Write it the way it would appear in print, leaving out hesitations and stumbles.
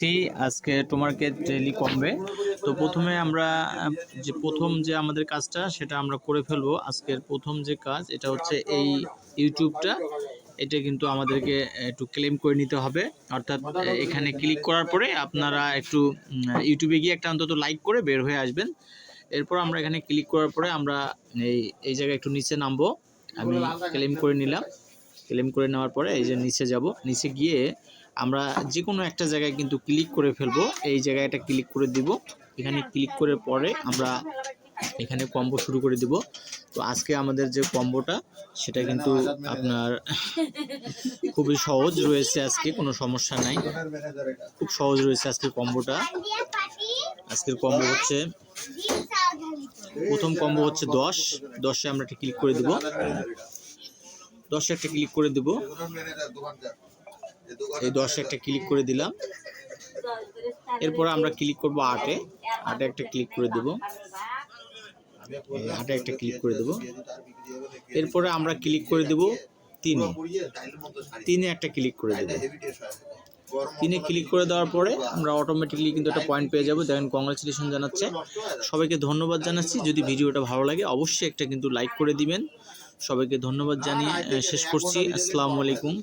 আজকে তোমাকে ডেইলি কমবে। তো প্রথমে আমরা প্রথম যে আমাদের কাজটা সেটা আমরা করে ফেলবো। আজকের প্রথম যে কাজ এটা হচ্ছে এই ইউটিউবটা, এটা কিন্তু আমাদেরকে একটু ক্লেম করে নিতে হবে। অর্থাৎ এখানে ক্লিক করার পরে আপনারা একটু ইউটিউবে গিয়ে একটা অন্তত লাইক করে বের হয়ে আসবেন। এরপর আমরা এখানে ক্লিক করার পরে আমরা এই জায়গায় একটু নিচে নামবো। আমি ক্লেম করে নিলাম। ক্লেম করে নেওয়ার পরে এই যে নিচে যাব, নিচে গিয়ে আমরা যে কোনো একটা জায়গায় কিন্তু ক্লিক করে ফেলবো। এই জায়গায় একটা ক্লিক করে দিব। এখানে ক্লিক করে পরে আমরা এখানে কম্বো শুরু করে দিব। তো আজকে আমাদের যে কম্বোটা সেটা কিন্তু আপনার খুবই সহজ রয়েছে, আজকে কোনো সমস্যা নাই, খুব সহজ রয়েছে আজকের কম্বোটা। আজকের কম্বো হচ্ছে প্রথম কম্বো হচ্ছে 10 আমরা একটা ক্লিক করে দেব। 10 একটা ক্লিক করে দেব। এই 10 একটা ক্লিক করে দিলাম। এরপর আমরা ক্লিক করব 8 একটা ক্লিক করে দেব। 8 একটা ক্লিক করে দেব। এরপরে আমরা ক্লিক করে দেব 3 একটা ক্লিক করে দেব। 3 ক্লিক করে দেওয়ার পরে আমরা অটোমেটিকলি কিন্তু একটা পয়েন্ট পেয়ে যাব। দেখেন, কংগ্রাচুলেশন জানাচ্ছে। সবাইকে ধন্যবাদ জানাচ্ছি। যদি ভিডিওটা ভালো লাগে অবশ্যই একটা কিন্তু লাইক করে দিবেন। সবাইকে ধন্যবাদ জানিয়ে শেষ করছি। আসসালামু আলাইকুম।